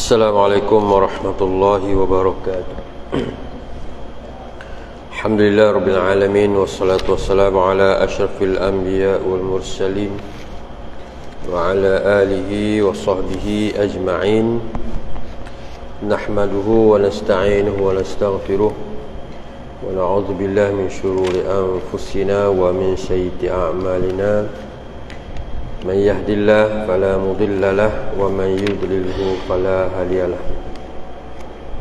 Assalamualaikum warahmatullahi wabarakatuh. Alhamdulillah rabbil alamin, wassalatu wassalamu ala asyrafil anbiya wal mursalin wa ala alihi wa sahbihi ajma'in. Nahmaduhu wa nasta'inuhu wa nastaghfiruh wa na'udzu billahi min shururi anfusina wa min sayyiati a'malina. من يهد الله فلا مضل له ومن يضلله فلا هادي له.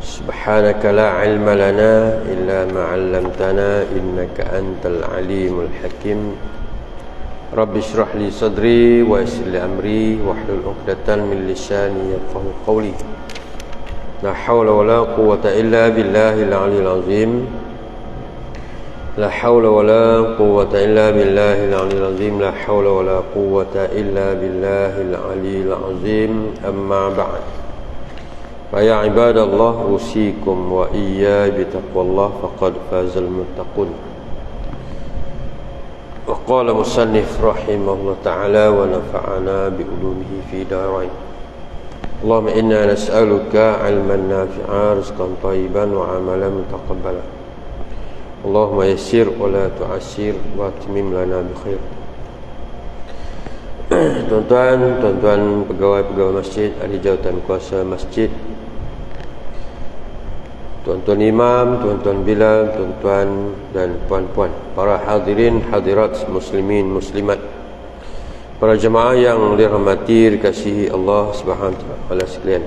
سبحانك لا علم لنا إلا ما علمتنا إنك أنت العليم الحكيم. رب اشرح لي صدري ويسر لي أمري واحلل عقدة من لساني يفقهوا قولي. لا حول ولا قوة إلا بالله العلي العظيم. لا حول ولا قوة إلا بالله العلي العظيم. لا حول ولا قوة إلا بالله العلي العظيم. أما بعد، فيا عباد الله أوصيكم وإياي بتقوى الله فقد فاز المتقون. وقال مصنف رحمه الله تعالى ونفعنا بعلومه في دارين. اللهم إنا نسألك علما نافعا رزقا طيبا وعملا متقبلا. Allahumma yassir wa la tu'assir wa atmim lana bi khair. Tuan-tuan pegawai-pegawai masjid, ahli jawatan kuasa masjid, tuan-tuan imam, tuan-tuan bilal, tuan-tuan dan puan-puan, para hadirin hadirat muslimin muslimat, para jemaah yang dirahmati dikasihi Allah Subhanahu wa taala sekalian.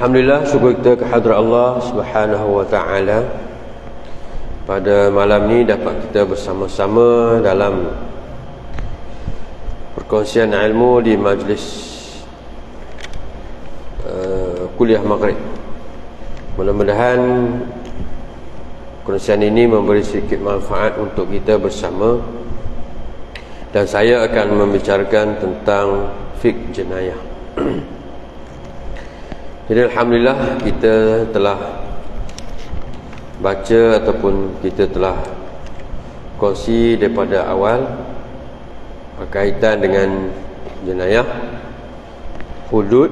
Alhamdulillah, syukur kita kehadrat Allah Subhanahu wa taala. Pada malam ni dapat kita bersama-sama dalam perkongsian ilmu di majlis kuliah maghrib. Mudah-mudahan perkongsian ini memberi sedikit manfaat untuk kita bersama. Dan saya akan membicarakan tentang fiqh jenayah. Jadi alhamdulillah kita telah baca ataupun kita telah kongsi daripada awal berkaitan dengan jenayah, hudud.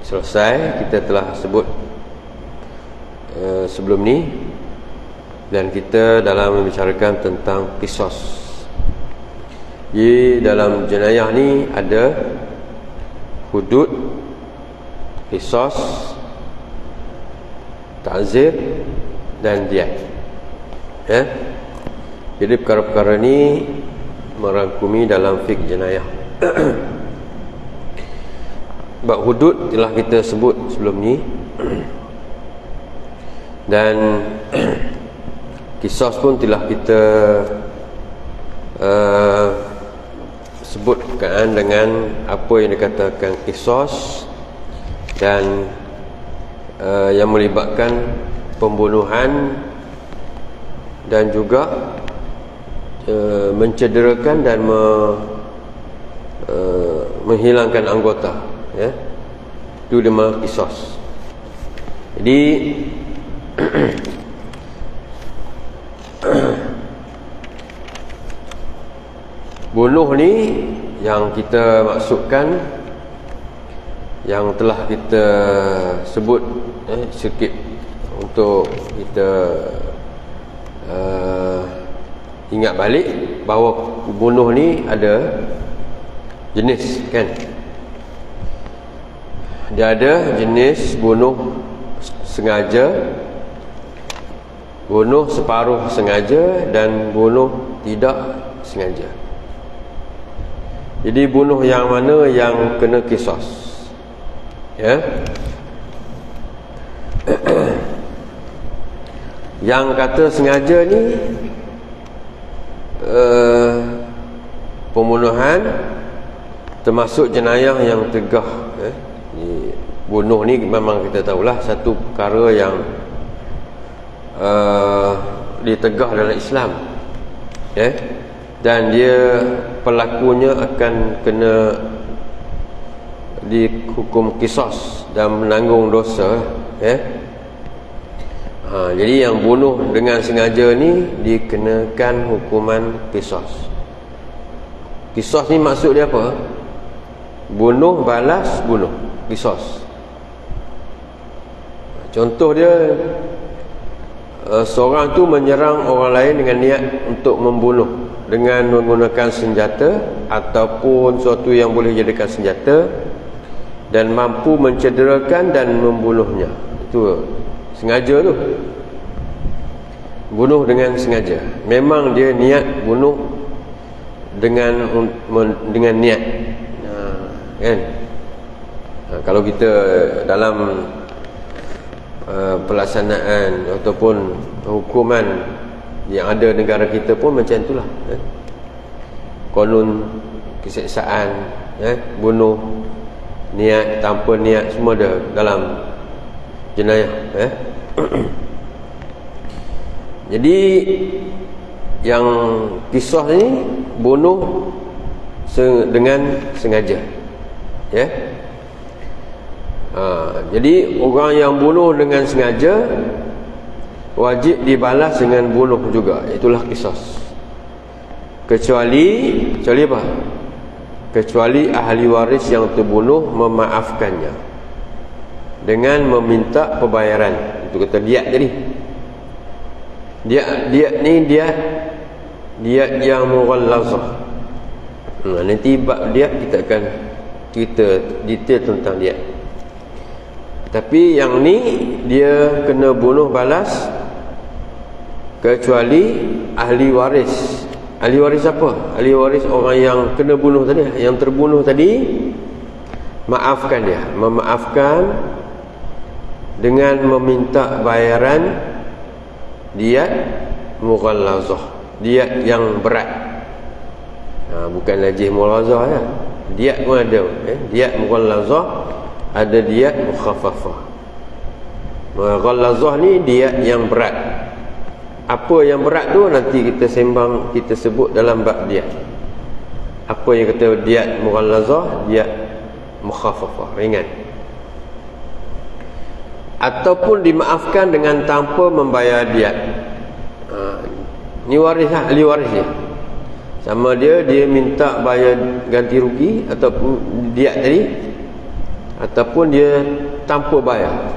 Selesai, kita telah sebut sebelum ni, dan kita dalam membicarakan tentang qisas. Di dalam jenayah ni ada hudud, qisas, ta'zir dan diyat. Jadi perkara-perkara ni merangkumi dalam fiqh jenayah. Bab hudud telah kita sebut sebelum ni, dan qisas pun telah kita sebut berkaitan dengan apa yang dikatakan qisas dan yang melibatkan pembunuhan dan juga mencederakan dan menghilangkan anggota, itu nama qisas. Jadi bunuh ni yang kita maksudkan, yang telah kita sebut sikit untuk kita ingat balik bahawa bunuh ni ada jenis, kan? Dia ada jenis bunuh sengaja, bunuh separuh sengaja, dan bunuh tidak sengaja. Jadi bunuh yang mana yang kena qisas? Yang kata sengaja ni pembunuhan termasuk jenayah yang tegah. Bunuh ni memang kita tahulah satu perkara yang ditegah dalam Islam, dan dia pelakunya akan kena dihukum qisas dan menanggung dosa. Jadi yang bunuh dengan sengaja ni dikenakan hukuman qisas. Qisas ni maksud dia apa? bunuh balas bunuh, qisas. Contoh dia, seorang tu menyerang orang lain dengan niat untuk membunuh dengan menggunakan senjata ataupun sesuatu yang boleh jadikan senjata dan mampu mencederakan dan membunuhnya. Itu sengaja tu. Bunuh dengan sengaja. Memang dia niat bunuh dengan niat. Kan? Kalau kita dalam pelaksanaan ataupun hukuman yang ada negara kita pun macam itulah, konon keseksaan, bunuh niat, tanpa niat, semua ada dalam jenayah. Jadi yang kisah ni bunuh dengan sengaja, jadi orang yang bunuh dengan sengaja wajib dibalas dengan bunuh juga. Itulah qisas. Kecuali apa? Kecuali ahli waris yang terbunuh memaafkannya dengan meminta pembayaran. Itu kata diat tadi. Diat ni diat yang mughallazah. Nanti bab diat kita akan cerita detail tentang diat. Tapi yang ni dia kena bunuh balas kecuali ahli waris. Ahli waris apa? Ahli waris orang yang kena bunuh tadi, yang terbunuh tadi, maafkan dia, memaafkan dengan meminta bayaran diat mughallazah, diat yang berat. Bukan najis mughallazah ya. Diat pun ada, diat mughallazah, ada diat mukhaffafah. Mughallazah ni diat yang berat. Apa yang berat tu nanti kita sembang, kita sebut dalam bab diat. Apa yang kata diat mughallazah, diat mukhaffafah, ringan. Ataupun dimaafkan dengan tanpa membayar diat. Ni waris lah, ahli waris dia. Sama dia minta bayar ganti rugi ataupun diat tadi, ataupun dia tanpa bayar,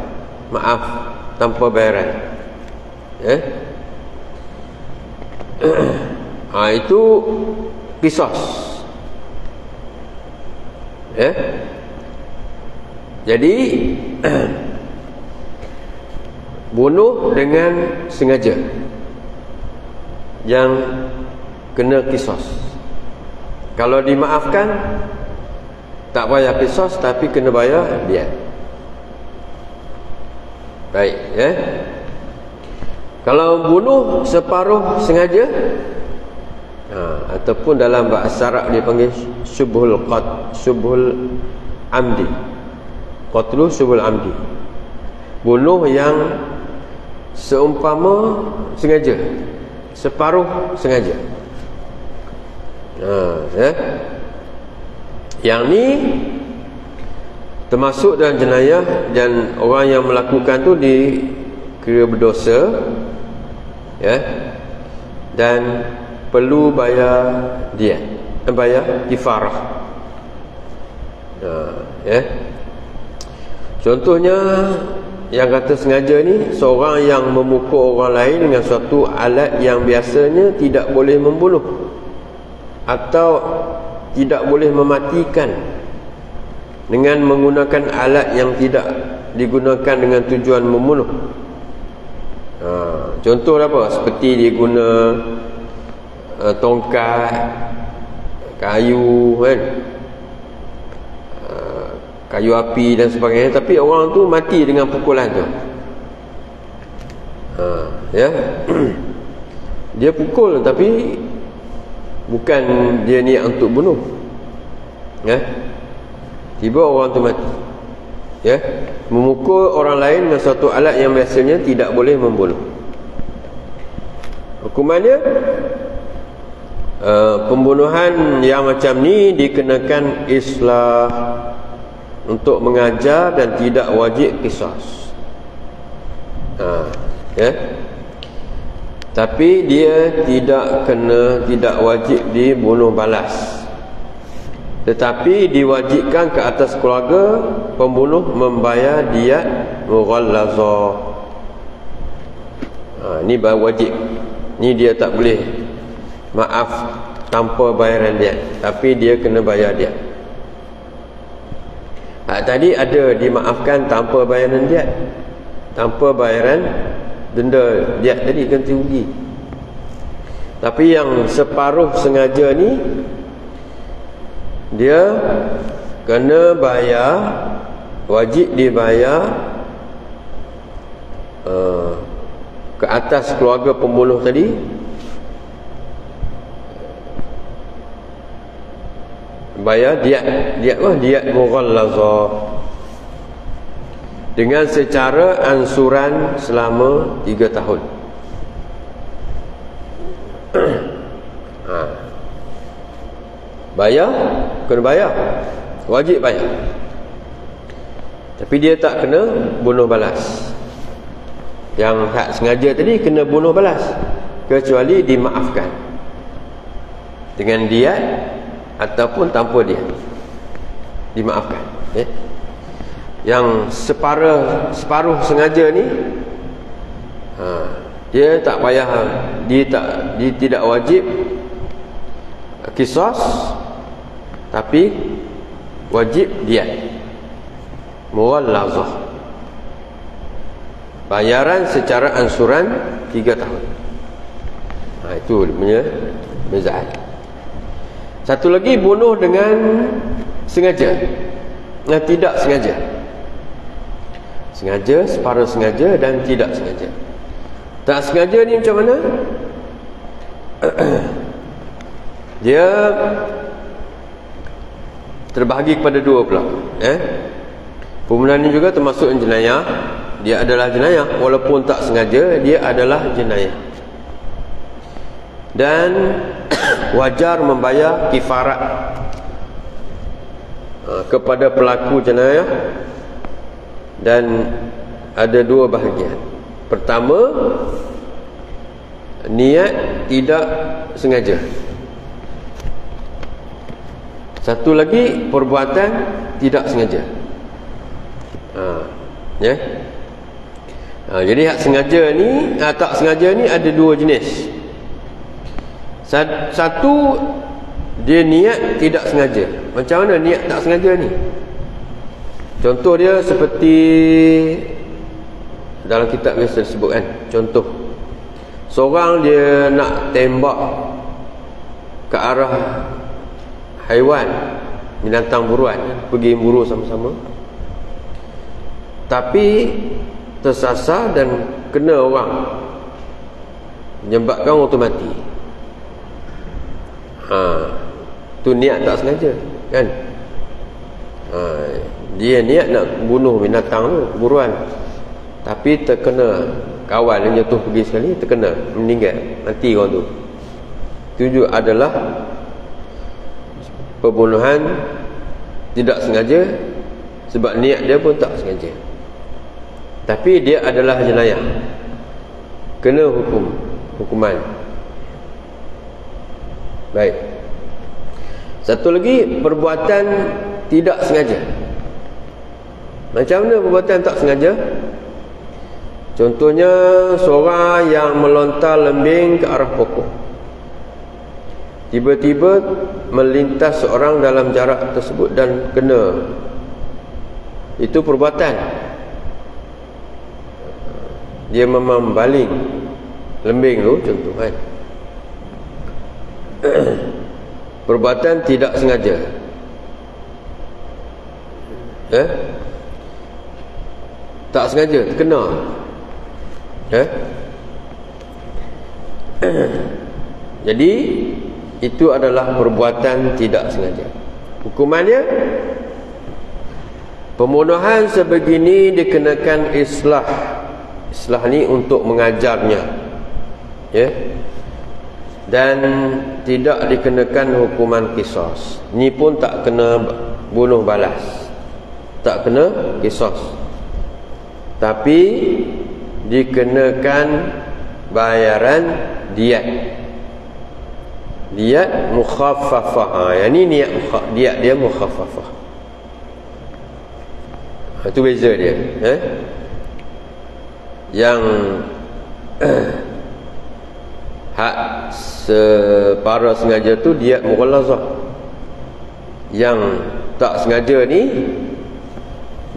maaf, tanpa bayaran. Itu qisas. Jadi bunuh dengan sengaja yang kena qisas. Kalau dimaafkan tak payah qisas, tapi kena bayar diat. Baik, Kalau bunuh separuh sengaja, ataupun dalam bahasa Arab dia panggil syubhul amdi. Qatlu syubhul amdi. Bunuh yang seumpama sengaja, separuh sengaja. Yang ni termasuk dalam jenayah, dan orang yang melakukan tu dikira berdosa, dan perlu bayar diat, bayar kifarah. Contohnya yang kata sengaja ni, seorang yang memukul orang lain dengan suatu alat yang biasanya tidak boleh membunuh atau tidak boleh mematikan, dengan menggunakan alat yang tidak digunakan dengan tujuan membunuh. Contoh apa? Seperti dia guna tongkat, kayu, kan, kayu api dan sebagainya, tapi orang tu mati dengan pukulan tu. Dia pukul tapi bukan dia niat untuk bunuh. Tiba orang tu mati. Memukul orang lain dengan suatu alat yang biasanya tidak boleh membunuh. Hukumannya pembunuhan yang macam ni dikenakan islah, untuk mengajar, dan tidak wajib qisas. Tapi dia tidak wajib dibunuh balas. Tetapi diwajibkan ke atas keluarga pembunuh membayar diat mughallazah. Ni wajib. Ni dia tak boleh maaf tanpa bayaran diat, tapi dia kena bayar diat. Tadi ada dimaafkan tanpa bayaran diat, tanpa bayaran denda diat tadi, ganti rugi. Tapi yang separuh sengaja ni dia kena bayar, wajib dibayar ke atas keluarga pembunuh tadi bayar diat mughallazah dengan secara ansuran selama 3 tahun. Bayar, kena bayar, wajib bayar. Tapi dia tak kena bunuh balas. Yang hak sengaja tadi kena bunuh balas, kecuali dimaafkan dengan diat ataupun tanpa diat, dimaafkan. Yang separuh sengaja ni dia tak payah, dia tidak wajib qisas, tapi wajib diat mughallazah, bayaran secara ansuran 3 tahun. Itu punya bezaan. Satu lagi, bunuh dengan sengaja dan tidak sengaja. Sengaja, separuh sengaja dan tidak sengaja. Tak sengaja ni macam mana? Dia terbahagi kepada dua pula. Pembunuhan ni juga termasuk jenayah. Dia adalah jenayah, walaupun tak sengaja, dia adalah jenayah. Dan wajar membayar kifarat kepada pelaku jenayah. Dan ada dua bahagian. Pertama, niat tidak sengaja. Satu lagi, perbuatan tidak sengaja. Jadi hak sengaja ni, tak sengaja ni ada dua jenis. Satu, dia niat tidak sengaja. Macam mana niat tak sengaja ni? Contoh dia seperti dalam kitab biasa disebut kan. Contoh, seorang dia nak tembak ke arah haiwan, binatang buruan, pergi buru sama-sama, tapi tersasar dan kena orang, menyebabkan orang tu mati. Tu niat tak sengaja kan. Dia niat nak bunuh binatang tu, buruan, tapi terkena kawan yang jatuh pergi sekali, terkena, meninggal, mati orang tu. Itu juga adalah pembunuhan tidak sengaja, sebab niat dia pun tak sengaja, tapi dia adalah jenayah, kena hukuman. Baik. Satu lagi, perbuatan tidak sengaja. Macam mana perbuatan tak sengaja? Contohnya, seorang yang melontar lembing ke arah pokok, tiba-tiba melintas seorang dalam jarak tersebut dan kena. Itu perbuatan. Dia memang baling lembing tu, contoh kan. Perbuatan tidak sengaja. Tak sengaja, terkena. Jadi itu adalah perbuatan tidak sengaja. Hukumannya, pembunuhan sebegini dikenakan islah. Islah ni untuk mengajarnya, dan tidak dikenakan hukuman qisas. Ni pun tak kena bunuh balas, tak kena qisas, tapi dikenakan bayaran diat. Diat mukhaffafah. Yang ni diat dia mukhaffafah. Itu beza dia. Yang hak separa sengaja tu diat mughallazah. Yang tak sengaja ni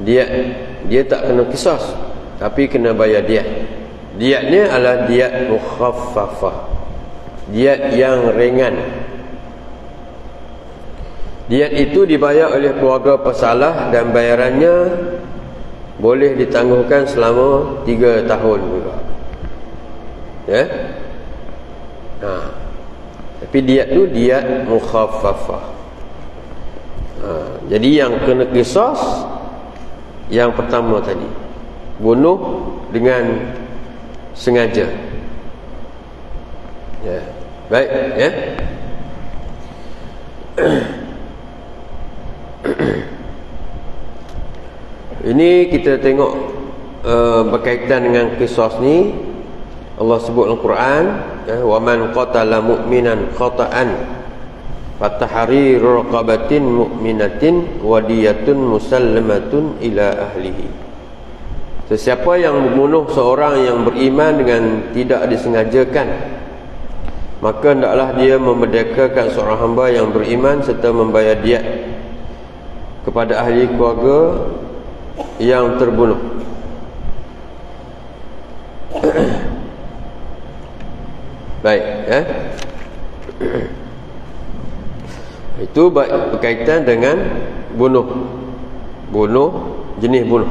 dia tak kena qisas, tapi kena bayar diat. Diatnya adalah diat mukhaffafah, diat yang ringan. Diat itu dibayar oleh keluarga pesalah dan bayarannya boleh ditangguhkan selama 3 tahun juga. Tapi diat tu diat mukhaffafah. Jadi yang kena qisas yang pertama tadi, bunuh dengan sengaja. Baik, ini kita tengok berkaitan dengan qisas ni. Allah sebut dalam Quran, wa man qatala mu'minan khata'an fatahriru raqabatin mu'minatin wa diyatun musallamatun ila ahlihi. Sesiapa yang membunuh seorang yang beriman dengan tidak disengajakan, maka hendaklah dia memerdekakan seorang hamba yang beriman serta membayar diat kepada ahli keluarga yang terbunuh. Baik, itu berkaitan dengan bunuh jenis bunuh,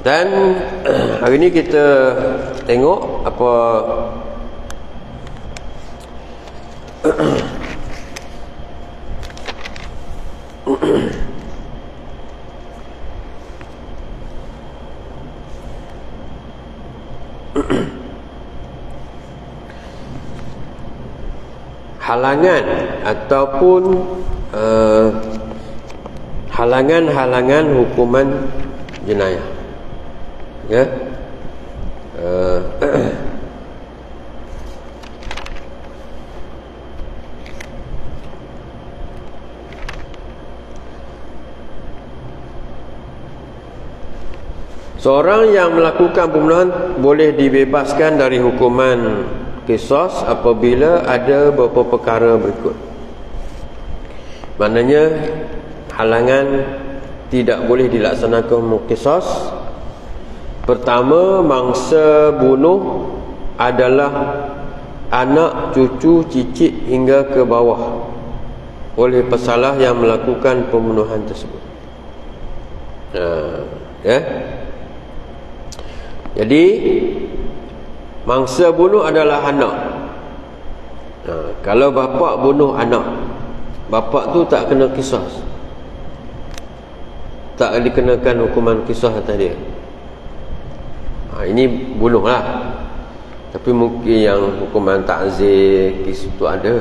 Dan hari ni kita tengok apa halangan ataupun halangan-halangan hukuman jenayah. Seorang yang melakukan pembunuhan boleh dibebaskan dari hukuman qisas apabila ada beberapa perkara berikut. Maknanya halangan tidak boleh dilaksanakan qisas. Pertama, mangsa bunuh adalah anak, cucu, cicit hingga ke bawah oleh pesalah yang melakukan pembunuhan tersebut. Jadi mangsa bunuh adalah anak. Kalau bapa bunuh anak, bapa tu tak kena qisas, tak dikenakan hukuman qisas atas dia. Ini bunuh lah. Tapi mungkin yang hukuman ta'zir, qisas tu ada.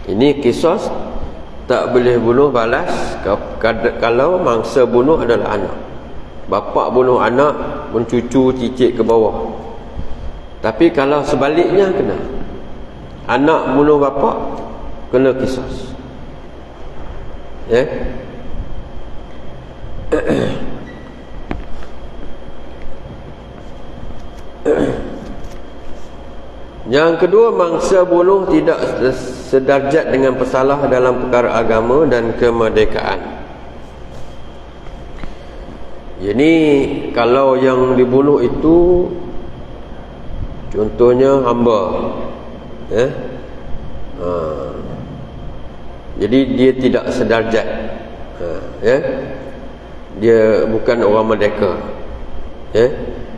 Ini qisas tak boleh bunuh balas kalau mangsa bunuh adalah anak. Bapa bunuh anak, mencucu cicit ke bawah. Tapi kalau sebaliknya kena. Anak bunuh bapa, kena qisas. Yang kedua, mangsa bunuh tidak sederajat dengan pesalah dalam perkara agama dan kemerdekaan. Jadi kalau yang dibunuh itu contohnya hamba, jadi dia tidak sederajat, dia bukan orang merdeka.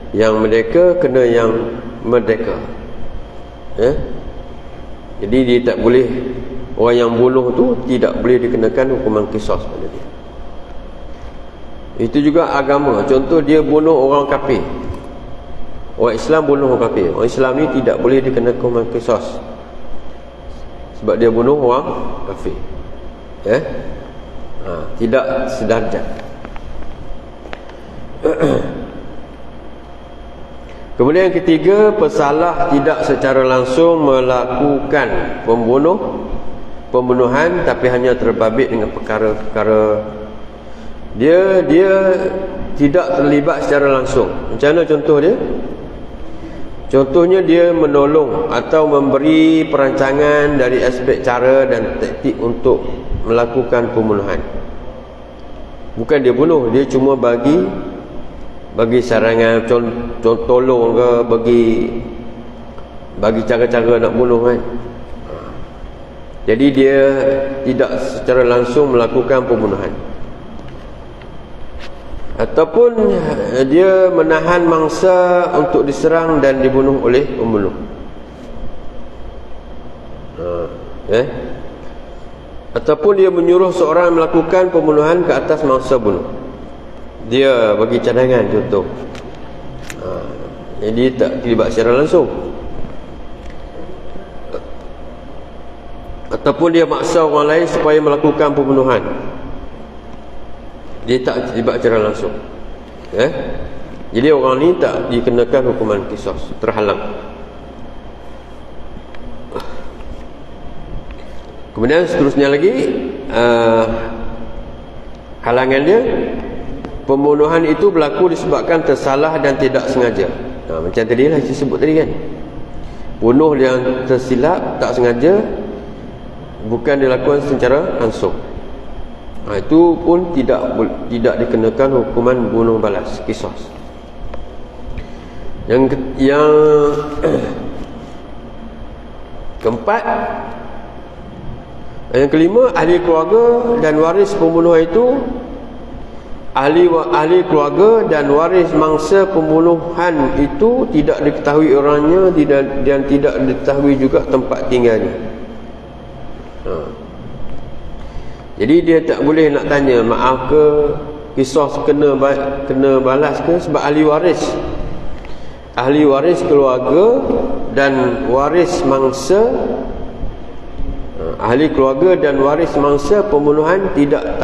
Yang merdeka kena yang merdeka. Jadi dia tak boleh, orang yang bunuh tu tidak boleh dikenakan hukuman qisas pada dia. Itu juga agama. Contoh dia bunuh orang kafir, orang Islam bunuh orang kafir, orang Islam ni tidak boleh dikenakan hukuman qisas sebab dia bunuh orang kafir. Tidak sedarjat. Kemudian yang ketiga, pesalah tidak secara langsung melakukan pembunuhan tapi hanya terbabit dengan perkara-perkara dia tidak terlibat secara langsung. Macam mana contoh dia? Contohnya dia menolong atau memberi perancangan dari aspek cara dan taktik untuk melakukan pembunuhan. Bukan dia bunuh, dia cuma bagi sarangan, tolong ke, bagi cara-cara nak bunuh kan. Jadi dia tidak secara langsung melakukan pembunuhan. Ataupun dia menahan mangsa untuk diserang dan dibunuh oleh pembunuh. Ataupun dia menyuruh seorang melakukan pembunuhan ke atas mangsa bunuh. Dia bagi cadangan contoh. Jadi tak terlibat secara langsung. Ataupun dia maksa orang lain supaya melakukan pembunuhan. Dia tak terlibat secara langsung. Jadi orang ni tak dikenakan hukuman qisas, terhalang. Kemudian seterusnya lagi, halangan dia, pembunuhan itu berlaku disebabkan tersalah dan tidak sengaja. Macam tadi lah saya sebut tadi kan. Bunuh yang tersilap, tak sengaja, bukan dilakukan secara langsung. Itu pun tidak dikenakan hukuman bunuh balas, qisas. Yang keempat, yang kelima, ahli keluarga dan waris pembunuhan itu, ahli keluarga dan waris mangsa pembunuhan itu tidak diketahui orangnya dan tidak diketahui juga tempat tinggalnya. Jadi dia tak boleh nak tanya maaf ke, qisas kena balas ke, sebab ahli waris keluarga dan waris mangsa, ahli keluarga dan waris mangsa pembunuhan tidak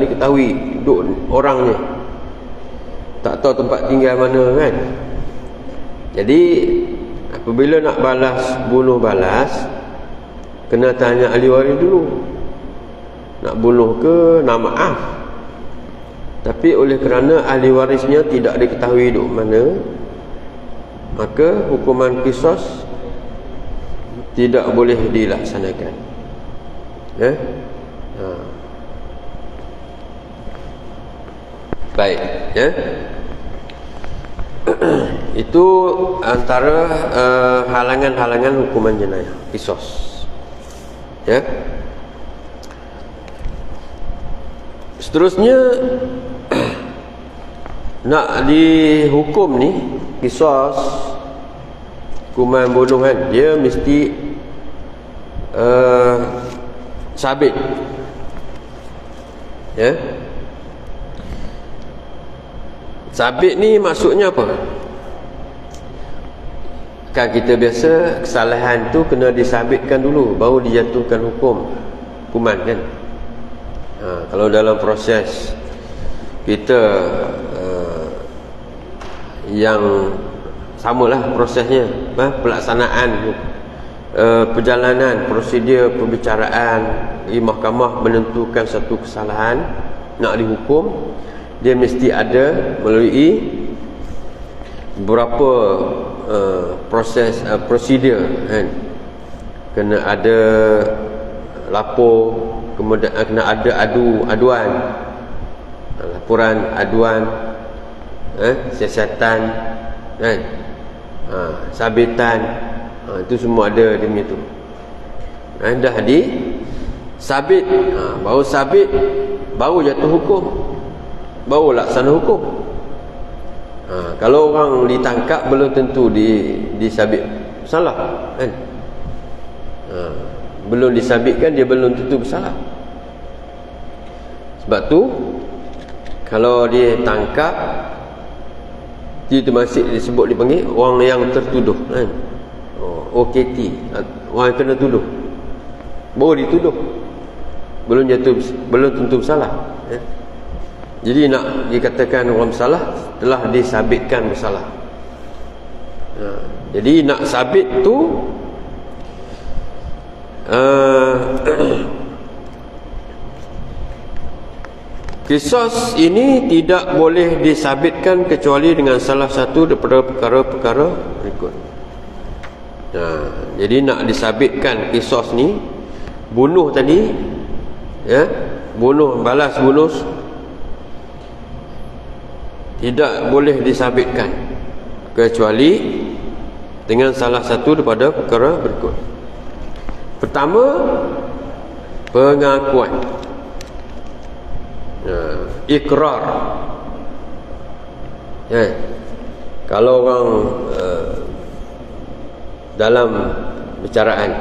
diketahui orangnya, tak tahu tempat tinggal mana kan. Jadi apabila nak bunuh balas, kena tanya ahli waris dulu, nak bunuh ke, nak maaf. Tapi oleh kerana ahli warisnya tidak diketahui duk mana, maka hukuman qisas tidak boleh dilaksanakan. Baik, itu antara halangan-halangan hukuman jenayah, qisas. Seterusnya, nak dihukum ni qisas, hukuman bunuhan, dia mesti sabit. Sabit ni maksudnya apa? Kan kita biasa kesalahan tu kena disabitkan dulu baru dijatuhkan hukuman kan. Kalau dalam proses kita yang samalah prosesnya, pelaksanaan perjalanan prosedur perbicaraan di mahkamah menentukan satu kesalahan nak dihukum, dia mesti ada melalui beberapa proses prosedur kan. Kena ada lapor, kemudian kena ada aduan, laporan aduan, siasatan kan, sabitan, itu semua ada di situ. Dah sabit, baru sabit, baru jatuh hukum, baru laksana hukum. Kalau orang ditangkap belum tentu disabit bersalah kan. Belum disabitkan dia belum tentu bersalah. Sebab tu kalau dia tangkap, dia masih disebut, dipanggil orang yang tertuduh kan. OKT, orang yang kena tuduh, baru dituduh, belum tentu bersalah. Jadi nak dikatakan orang bersalah telah disabitkan bersalah. Jadi nak sabit tu qisas ini tidak boleh disabitkan kecuali dengan salah satu daripada perkara-perkara berikut. Jadi nak disabitkan qisas ni, bunuh tadi, balas bunuh, tidak boleh disabitkan kecuali dengan salah satu daripada perkara berikut. Pertama, pengakuan, ikrar. Kalau orang dalam bicaraan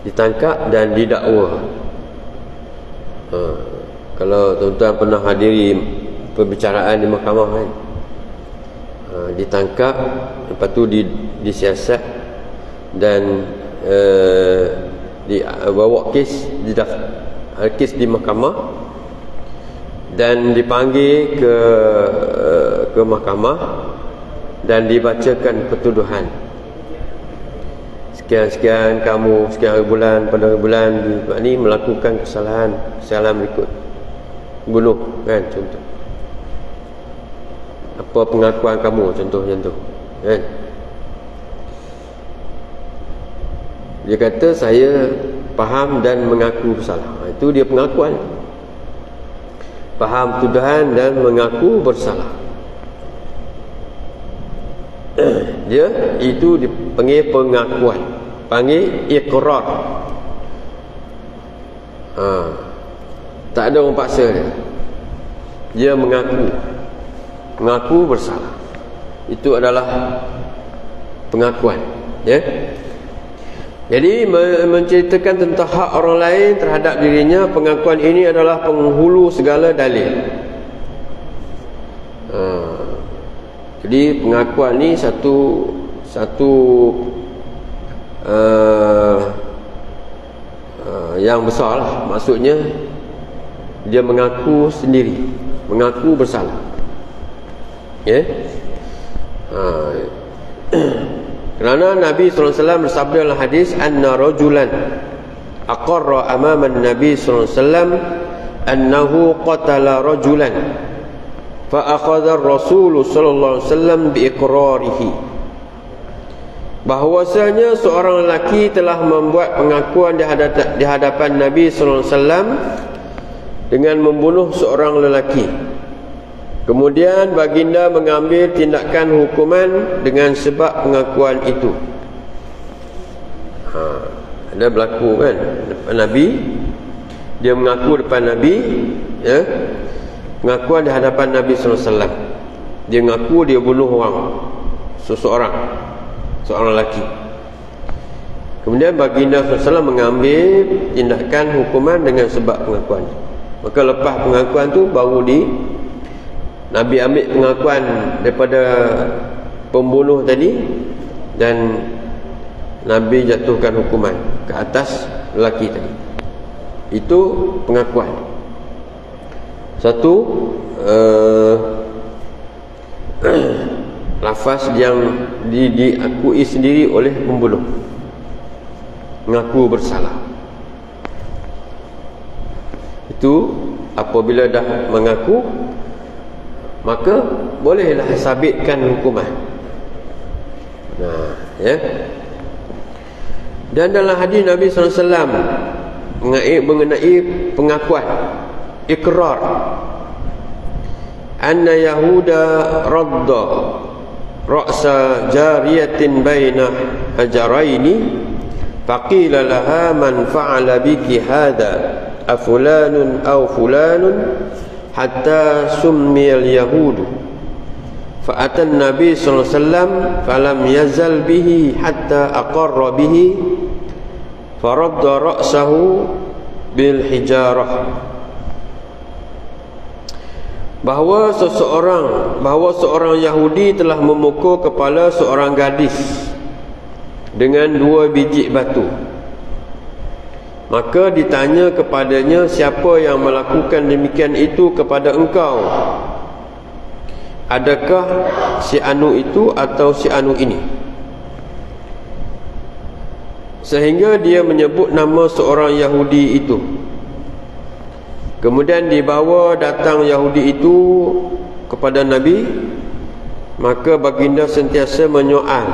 ditangkap dan didakwa, kalau tuan-tuan pernah hadiri perbicaraan di mahkamah kan, ditangkap, lepas tu disiasat dan dibawa kes di mahkamah dan dipanggil ke mahkamah dan dibacakan pertuduhan. Sekian-sekian kamu, sekian bulan pada bulan ni melakukan kesalahan berikut. Bunuh kan, contoh. Apa pengakuan kamu, contoh macam tu kan. Dia kata saya faham dan mengaku bersalah. Itu dia pengakuan. Faham tuduhan dan mengaku bersalah. Dia itu dipanggil pengakuan, panggil ikrar. Tak ada orang paksa dia mengaku bersalah. Itu adalah pengakuan, Jadi menceritakan tentang hak orang lain terhadap dirinya, pengakuan ini adalah penghulu segala dalil. Jadi pengakuan ni satu yang besar lah. Maksudnya dia mengaku sendiri, mengaku bersalah. Kerana Nabi SAW bersabda dalam hadis, anna rajulan aqarra amama Nabi SAW annahu qatala rajulan fa akhadha ar-rasul sallallahu alaihi wasallam bi iqrarihi. Bahwasanya seorang lelaki telah membuat pengakuan di hadapan Nabi sallallahu alaihi wasallam dengan membunuh seorang lelaki. Kemudian baginda mengambil tindakan hukuman dengan sebab pengakuan itu. Ada berlaku kan depan Nabi, dia mengaku depan Nabi, pengakuan di hadapan Nabi SAW. Dia mengaku dia bunuh seorang lelaki. Kemudian baginda SAW mengambil tindakan hukuman dengan sebab pengakuan. Maka lepas pengakuan tu baru Nabi ambil pengakuan daripada pembunuh tadi dan Nabi jatuhkan hukuman ke atas lelaki tadi. Itu pengakuan. Satu, lafaz yang diakui sendiri oleh pembunuh, mengaku bersalah. Itu apabila dah mengaku, maka bolehlah sabitkan hukuman. Dan dalam hadis Nabi SAW mengenai pengakuan, ikrar, anna yahuda radda ra'sa jariyatin baina hajaraini faqila laha man fa'ala biki hadha afulanun aw fulanun hatta summiyal yahudu fa'atan nabi sallallahu alaihi wasallam falam yazal bihi hatta aqarra bihi faradda ra'sahu bil hijarah. Bahawa seorang Yahudi telah memukul kepala seorang gadis dengan 2 biji batu. Maka ditanya kepadanya, siapa yang melakukan demikian itu kepada engkau? adakah si anu itu atau si anu ini, sehingga dia menyebut nama seorang Yahudi itu. Kemudian dibawa datang Yahudi itu kepada Nabi, maka baginda sentiasa menyoal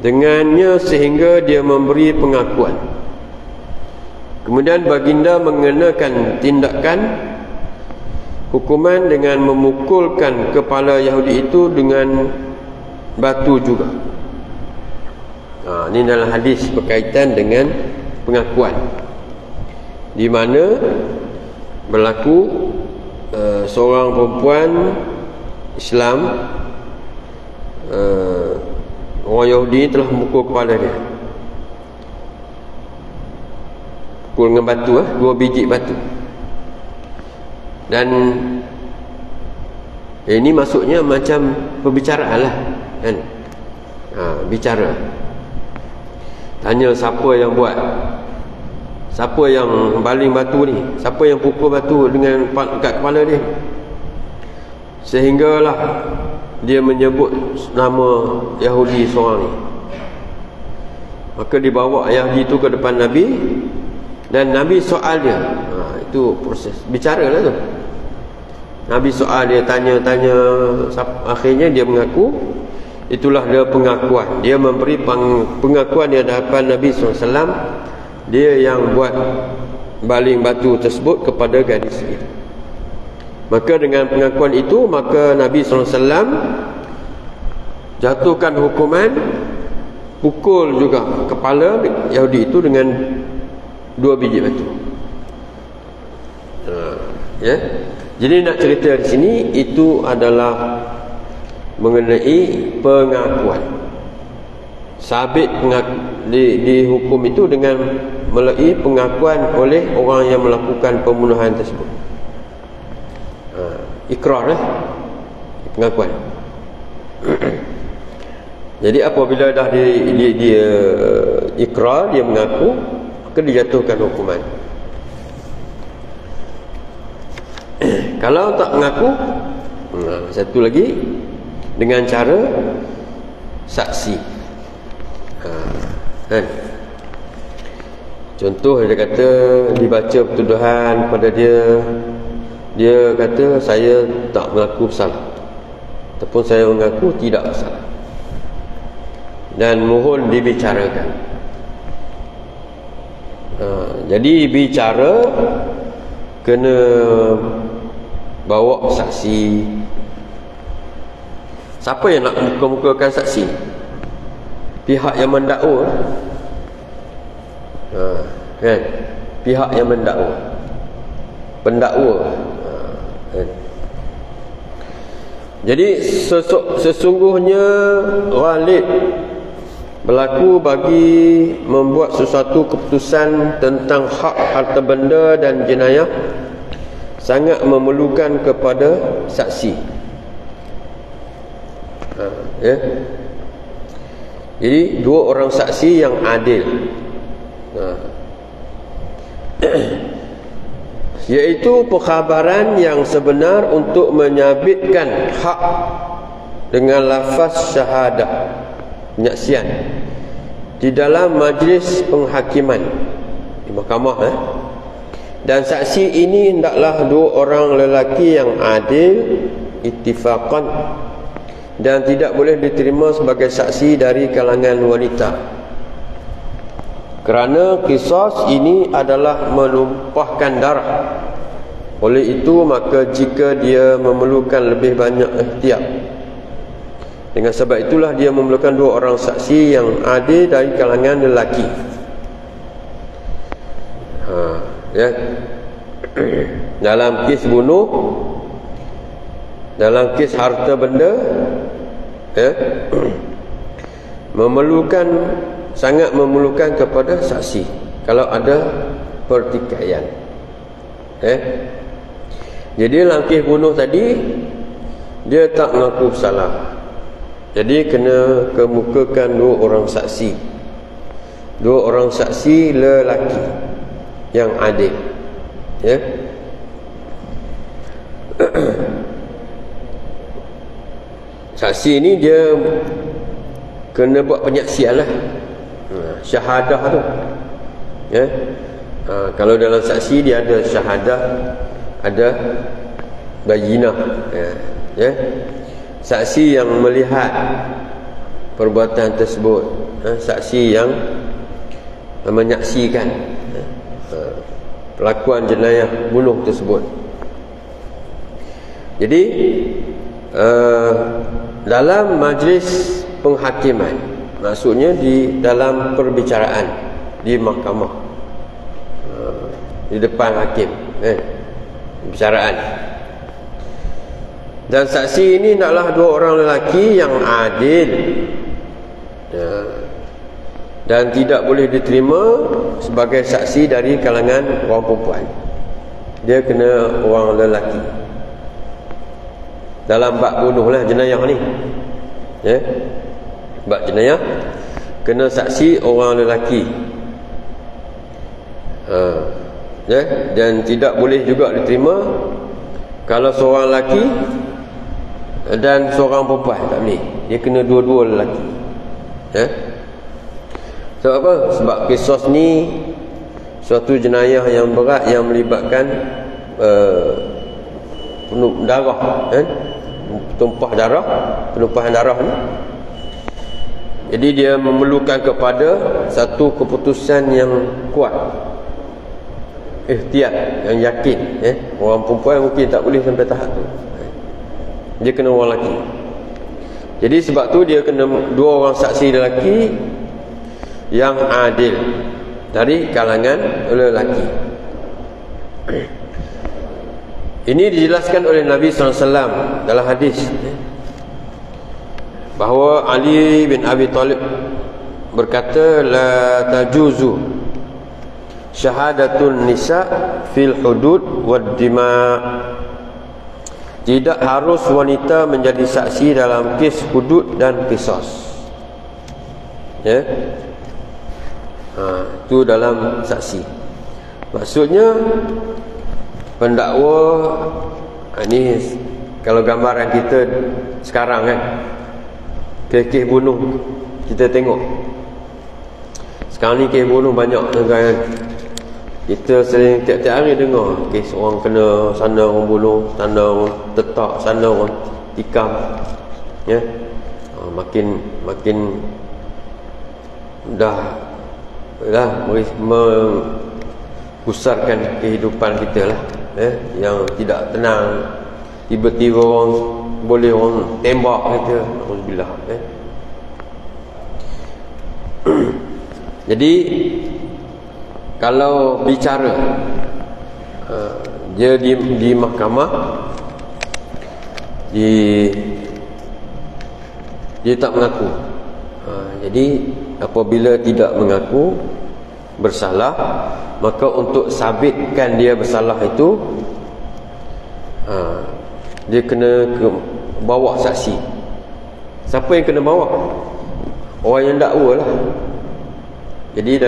dengannya sehingga dia memberi pengakuan. Kemudian baginda mengenakan tindakan hukuman dengan memukulkan kepala Yahudi itu dengan batu juga. Ini dalam hadis berkaitan dengan pengakuan, di mana berlaku seorang perempuan Islam, orang Yahudi telah memukul kepala dia, pukul dengan batu, 2 biji batu. Dan ini maksudnya macam perbicaraan lah kan, bicara, tanya siapa yang buat, siapa yang baling batu ni, siapa yang pukul batu dengan kat kepala dia, sehinggalah dia menyebut nama Yahudi seorang ni. Maka dibawa Yahudi itu ke depan Nabi, dan Nabi soal dia. Itu proses bicara lah tu. Nabi soal dia, tanya-tanya, akhirnya dia mengaku. Itulah dia pengakuan. Dia memberi pengakuan di hadapan Nabi SAW, dia yang buat baling batu tersebut kepada gadis itu. Maka dengan pengakuan itu, maka Nabi SAW jatuhkan hukuman pukul juga kepala Yahudi itu dengan 2 biji batu. Ya. Jadi nak cerita di sini itu adalah mengenai pengakuan. Sabit di hukum itu dengan melalui pengakuan oleh orang yang melakukan pembunuhan tersebut. Ikrar lah, pengakuan. Jadi apabila dah dia ikrar, dia mengaku, maka dijatuhkan hukuman. Kalau tak mengaku, satu lagi, dengan cara saksi. Kan? Contoh dia kata, dibaca pertuduhan pada dia, dia kata saya tak mengaku bersalah, ataupun saya mengaku tidak bersalah, dan mohon dibicarakan. Jadi bicara kena bawa saksi. Siapa yang nak muka-mukakan saksi? Pihak yang mendakwa. Kan? Pihak yang mendakwa, pendakwa. Kan? Jadi sesungguhnya ghalib berlaku bagi membuat sesuatu keputusan tentang hak harta benda dan jenayah sangat memerlukan kepada saksi. Ya. Jadi 2 orang saksi yang adil, iaitu perkhabaran yang sebenar untuk menyabitkan hak dengan lafaz syahadah, penyaksian, di dalam majlis penghakiman, di mahkamah. Dan saksi ini hendaklah 2 orang lelaki yang adil ittifaqan, dan tidak boleh diterima sebagai saksi dari kalangan wanita, kerana qisas ini adalah menumpahkan darah. Oleh itu, maka jika dia memerlukan lebih banyak ihtiyat, dengan sebab itulah dia memerlukan 2 orang saksi yang adil dari kalangan lelaki. Ya. Dalam kes bunuh, dalam kes harta benda, ya, sangat memerlukan kepada saksi kalau ada pertikaian. Jadi dalam kes bunuh tadi, dia tak mengaku bersalah, jadi kena kemukakan 2 orang saksi, 2 orang saksi lelaki yang adil. Ya. Saksi ni dia kena buat penyaksian lah, syahadah tu, ya. Kalau dalam saksi dia ada syahadah, ada bayinah, ya. Saksi yang melihat perbuatan tersebut, saksi yang menyaksikan pelakuan jenayah bunuh tersebut. Jadi dalam majlis penghakiman, maksudnya di dalam perbicaraan di mahkamah, di depan hakim, perbicaraan. Dan saksi ini naklah dua orang lelaki yang adil, dan tidak boleh diterima sebagai saksi dari kalangan orang perempuan. Dia kena orang lelaki. Dalam bab bunuh lah, jenayah ni, ya, bab jenayah kena saksi orang lelaki, ya. Dan tidak boleh juga diterima kalau seorang lelaki dan seorang perempuan, tak boleh. Dia kena dua-dua lelaki, ya. Sebab apa? Sebab kisos ni suatu jenayah yang berat yang melibatkan penuh darah, penumpahan darah ni. Jadi dia memerlukan kepada satu keputusan yang kuat, ihtiyat, yang yakin, Orang perempuan mungkin tak boleh sampai tahap tu, dia kena orang lelaki. Jadi sebab tu dia kena dua orang saksi lelaki yang adil dari kalangan lelaki. Ini dijelaskan oleh Nabi SAW dalam hadis, bahawa Ali bin Abi Talib berkata, la tajuzu syahadatun nisa fil hudud wad dima. Tidak harus wanita menjadi saksi dalam kes hudud dan qisas, ya. Itu dalam saksi. Maksudnya pendakwa, ini kalau gambaran kita sekarang kan, kes bunuh kita tengok sekarang ni, kes bunuh banyak kan. Kita sering tiap-tiap hari dengar kes orang kena, sana orang bunuh, sana orang tetak, sana orang tikam, ya. Makin dah menggusarkan kehidupan kita lah, yang tidak tenang. Tiba-tiba orang boleh orang tembak kita, alhamdulillah, Jadi kalau bicara dia di mahkamah, dia tak mengaku. Jadi apabila tidak mengaku bersalah, maka untuk sabitkan dia bersalah itu, dia kena bawa saksi. Siapa yang kena bawa? Orang yang dakwa lah. Jadi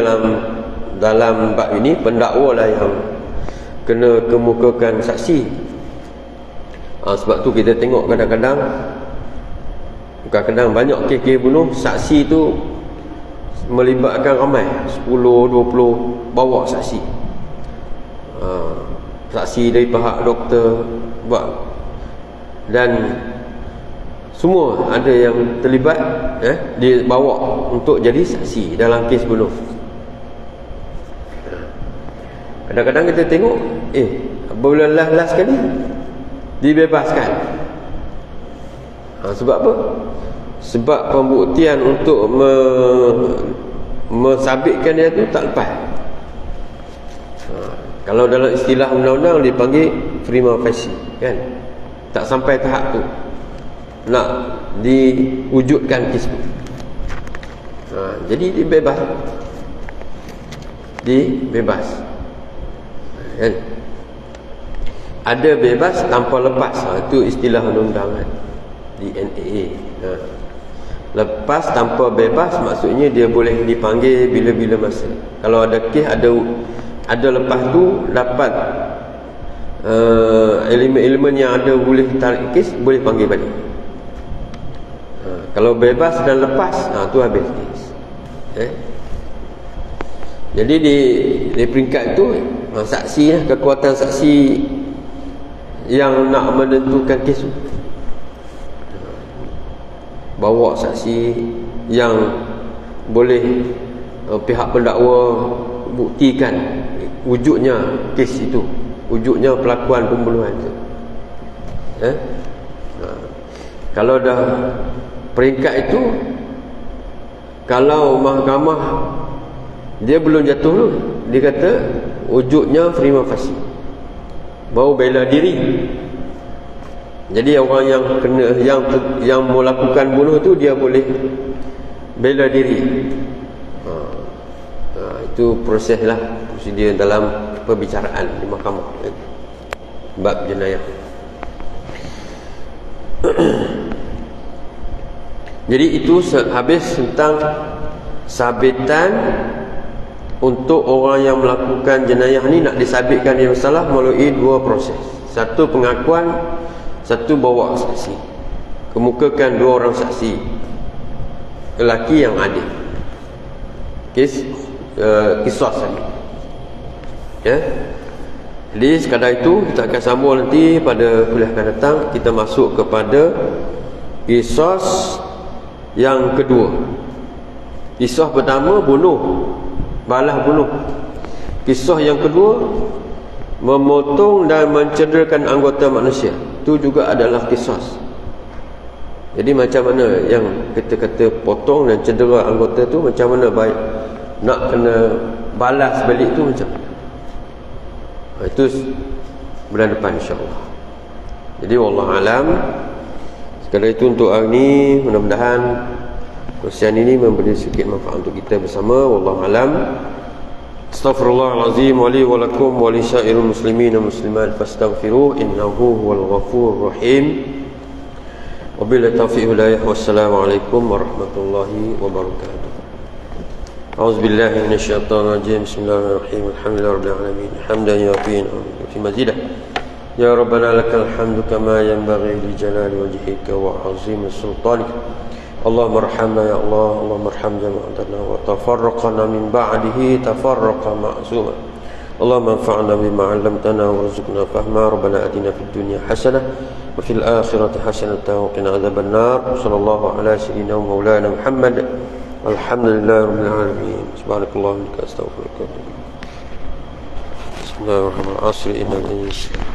dalam bab ini, pendakwa lah yang kena kemukakan saksi. Sebab tu kita tengok kadang-kadang banyak kes bunuh, saksi tu melibatkan ramai, 10-20 bawa saksi. Saksi dari pihak doktor buat, dan semua ada yang terlibat, dia bawa untuk jadi saksi dalam kes bunuh. Kadang-kadang kita tengok, apabila last sekali dibebaskan. Sebab apa? Sebab pembuktian untuk mensabitkan dia tu tak lepas. Kalau dalam istilah undang-undang dipanggil prima facie, kan? Tak sampai tahap tu nak diwujudkan kes tu. Jadi dibebas, kan? Ada bebas tanpa lepas, itu istilah undang-undang, kan? Di NAA. Lepas tanpa bebas maksudnya dia boleh dipanggil bila-bila masa. Kalau ada kes, ada lepas tu dapat elemen-elemen yang ada boleh tarik kes, boleh panggil balik. Kalau bebas dan lepas, tu habis kes. Jadi di peringkat itu, saksi lah, kekuatan saksi yang nak menentukan kes tu. Bawa saksi yang boleh pihak pendakwa buktikan wujudnya kes itu, wujudnya pelakuan pembunuhan itu. Kalau dah peringkat itu, kalau mahkamah dia belum jatuh tu, dia kata wujudnya prima facie, baru bela diri. Jadi orang yang kena, yang melakukan bunuh tu, dia boleh bela diri. Itu proses lah, prosedur dalam perbicaraan di mahkamah bab jenayah. Jadi itu habis tentang sabitan untuk orang yang melakukan jenayah ni nak disabitkan dia bersalah melalui dua proses. Satu pengakuan, satu bawa saksi. Kemukakan dua orang saksi lelaki yang adil. Kisah tadi. Jadi sekadar itu kita akan sambung nanti pada kuliah akan datang. Kita masuk kepada kisah yang kedua. Kisah pertama bunuh, balas bunuh. Kisah yang kedua memotong dan mencederakan anggota manusia. Itu juga adalah kisah. Jadi macam mana yang kita kata potong dan cedera anggota tu, macam mana baik nak kena balas balik tu macam mana? Itu bulan depan insya-Allah. Jadi wallahu alam. Sekadar itu untuk hari ini, mudah-mudahan kongsian ini memberi sedikit manfaat untuk kita bersama. Wallahu alam. Astaghfirullahalazim wa li wa lakum wa li syairil muslimin wa muslimat fastaghfiruh innahu huwal ghafurur rahim. Wabillahi taufiq hidayah. Wassalamualaikum warahmatullahi wabarakatuh. أعوذ بالله من الشيطان الرجيم بسم الله الرحمن الرحيم الحمد لله رب العالمين حمدا يوفي في مزيده يا ربنا لك الحمد كما ينبغي لجلال وجهك وعظيم سلطانك اللهم ارحمنا يا الله اللهم ارحم جماعتنا وتفرقنا من بعده تفرقا معصوما اللهم انفعنا بما علمتنا وارزقنا فهما ربنا آتنا في الدنيا حسنة وفي الآخرة حسنة وقنا عذاب النار صلى الله على سيدنا ومولانا محمد الحمد لله رب العالمين سبحانك اللهم وبحمدك استغفرك واتوب اليك بسم الله الرحمن الرحيم